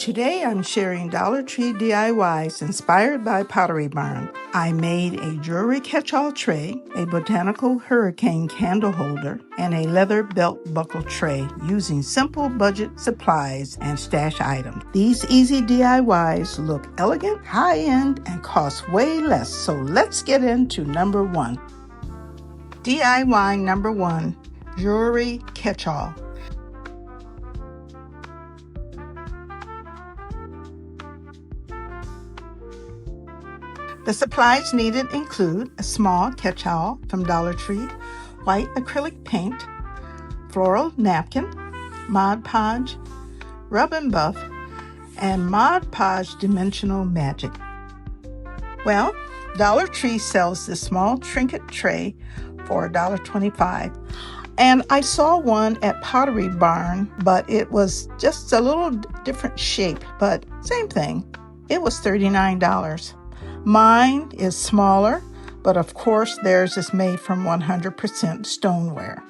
Today I'm sharing Dollar Tree DIYs inspired by Pottery Barn. I made a jewelry catch-all tray, a botanical hurricane candle holder, and a leather belt buckle tray using simple budget supplies and stash items. These easy DIYs look elegant, high-end, and cost way less, so let's get into number 1. DIY number 1, jewelry catch-all. The supplies needed include a small catch-all from Dollar Tree, white acrylic paint, floral napkin, Mod Podge, rub and buff, and Mod Podge Dimensional Magic. Well, Dollar Tree sells this small trinket tray for $1.25, and I saw one at Pottery Barn, but it was just a little different shape, but same thing. It was $39. Mine is smaller, but of course theirs is made from 100% stoneware.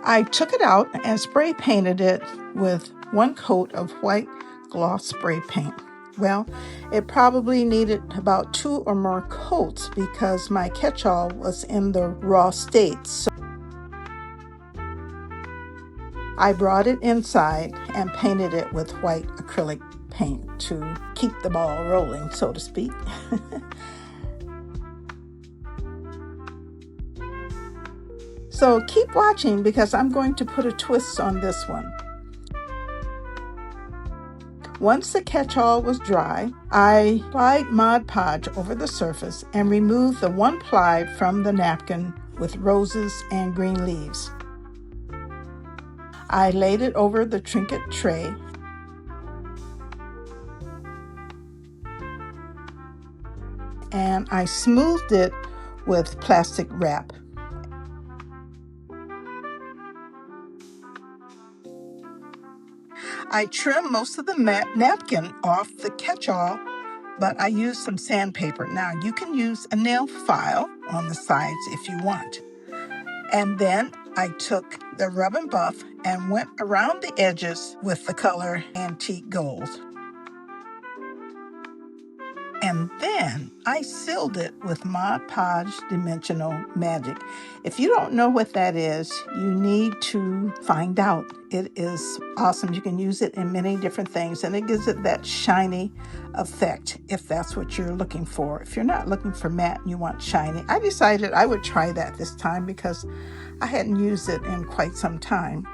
I took it out and spray painted it with 1 coat of white gloss spray paint. Well, it probably needed about 2 or more coats because my catch-all was in the raw state. So I brought it inside and painted it with white acrylic paint to keep the ball rolling, so to speak. So keep watching because I'm going to put a twist on this one. Once the catch-all was dry, I applied Mod Podge over the surface and removed the 1 ply from the napkin with roses and green leaves. I laid it over the trinket tray and I smoothed it with plastic wrap. I trimmed most of the napkin off the catch-all, but I used some sandpaper. Now you can use a nail file on the sides if you want. And then I took the rub and buff and went around the edges with the color antique gold. And then I sealed it with Mod Podge Dimensional Magic. If you don't know what that is, you need to find out. It is awesome. You can use it in many different things, and it gives it that shiny effect if that's what you're looking for. If you're not looking for matte and you want shiny, I decided I would try that this time because I hadn't used it in quite some time.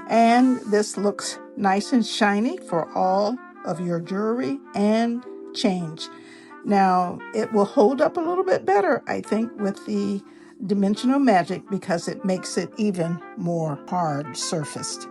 And this looks nice and shiny for all of your jewelry and change. Now, it will hold up a little bit better, I think, with the Dimensional Magic because it makes it even more hard surfaced.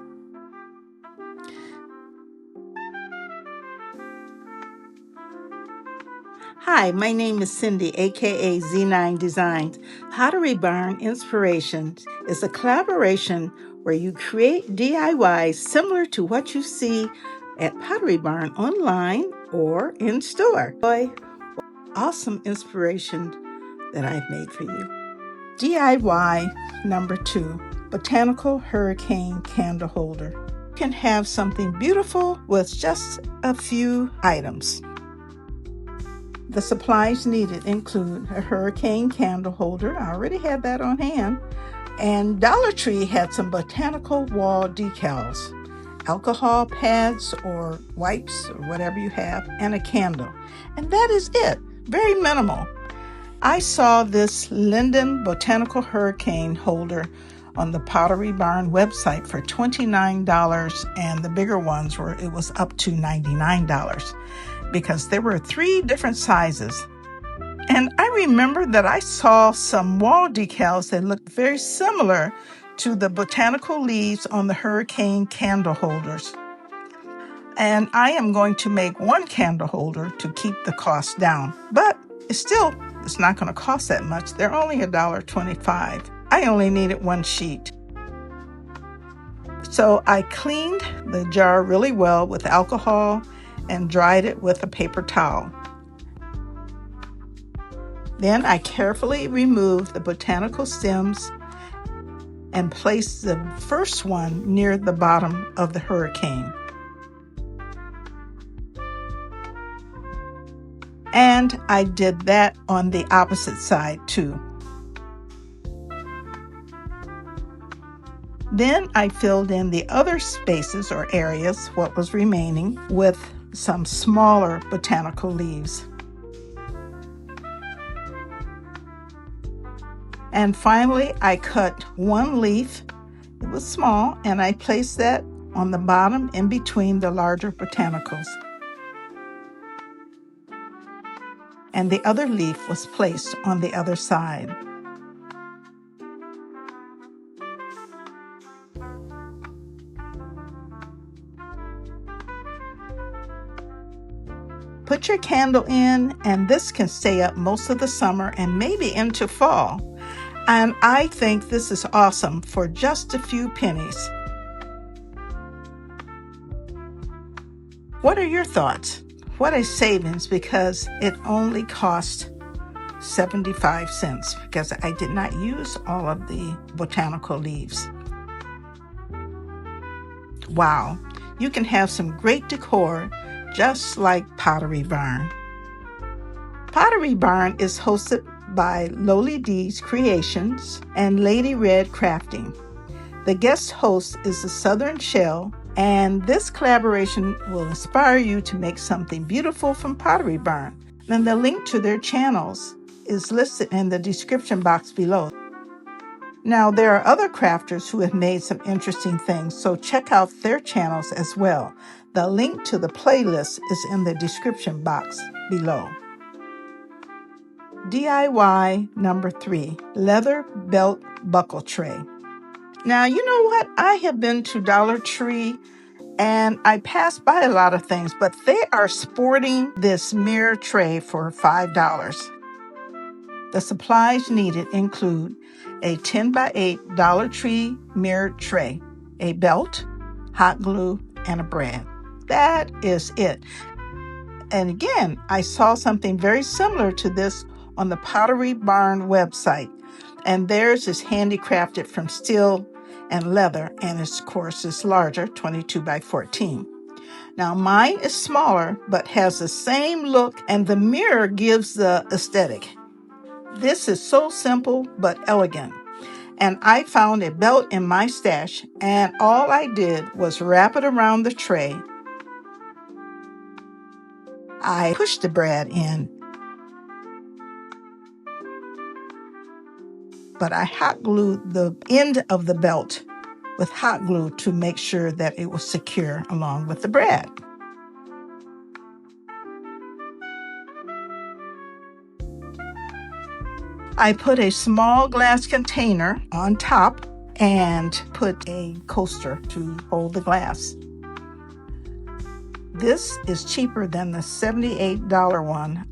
Hi, my name is Cindy, aka Z9designs. Pottery Barn Inspirations is a collaboration where you create DIYs similar to what you see at Pottery Barn online or in store. Boy, awesome inspiration that I've made for you. DIY number 2, Botanical Hurricane Candle Holder. You can have something beautiful with just a few items. The supplies needed include a hurricane candle holder. I already had that on hand. And Dollar Tree had some botanical wall decals, alcohol pads or wipes or whatever you have, and a candle. And that is it. Very minimal. I saw this Linden Botanical Hurricane holder on the Pottery Barn website for $29, and the bigger ones it was up to $99 because there were 3 different sizes. And I remember that I saw some wall decals that looked very similar to the botanical leaves on the hurricane candle holders. And I am going to make 1 candle holder to keep the cost down. But it's not going to cost that much. They're only $1.25. I only needed 1 sheet. So I cleaned the jar really well with alcohol and dried it with a paper towel. Then I carefully removed the botanical stems and place the first one near the bottom of the hurricane. And I did that on the opposite side too. Then I filled in the other spaces or areas, what was remaining, with some smaller botanical leaves. And finally, I cut one leaf. It was small, and I placed that on the bottom in between the larger botanicals. And the other leaf was placed on the other side. Put your candle in, and this can stay up most of the summer and maybe into fall. And I think this is awesome for just a few pennies. What are your thoughts? What a savings, because it only cost 75 cents because I did not use all of the botanical leaves. Wow, you can have some great decor just like Pottery Barn. Pottery Barn is hosted by Lowly D's Creations and Lady Red Crafting. The guest host is the Southern Shell, and this collaboration will inspire you to make something beautiful from Pottery Barn. And the link to their channels is listed in the description box below. Now, there are other crafters who have made some interesting things, so check out their channels as well. The link to the playlist is in the description box below. DIY number 3, leather belt buckle tray. Now, you know what? I have been to Dollar Tree and I passed by a lot of things, but they are sporting this mirror tray for $5. The supplies needed include a 10 by 8 Dollar Tree mirror tray, a belt, hot glue, and a brad. That is it. And again, I saw something very similar to this on the Pottery Barn website, and theirs is handicrafted from steel and leather, and of course is larger, 22 by 14. Now mine is smaller, but has the same look, and the mirror gives the aesthetic. This is so simple but elegant. And I found a belt in my stash, and all I did was wrap it around the tray. I pushed the brad in, but I hot glued the end of the belt with hot glue to make sure that it was secure along with the brad. I put a small glass container on top and put a coaster to hold the glass. This is cheaper than the $78 one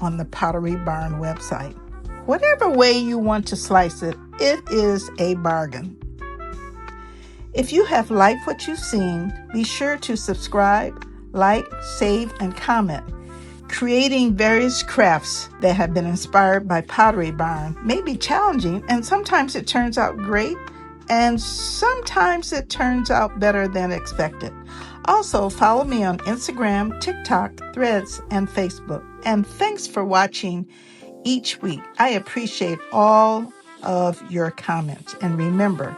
on the Pottery Barn website. Whatever way you want to slice it, it is a bargain. If you have liked what you've seen, be sure to subscribe, like, save, and comment. Creating various crafts that have been inspired by Pottery Barn may be challenging, and sometimes it turns out great, and sometimes it turns out better than expected. Also, follow me on Instagram, TikTok, Threads, and Facebook. And thanks for watching each week. I appreciate all of your comments. And remember,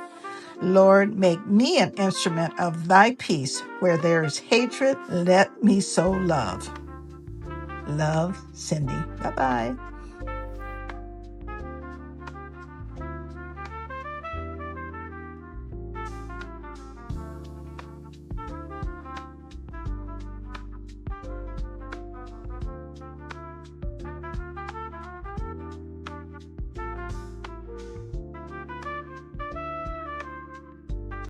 Lord, make me an instrument of thy peace. Where there is hatred, let me sow love. Love, Cindy. Bye-bye.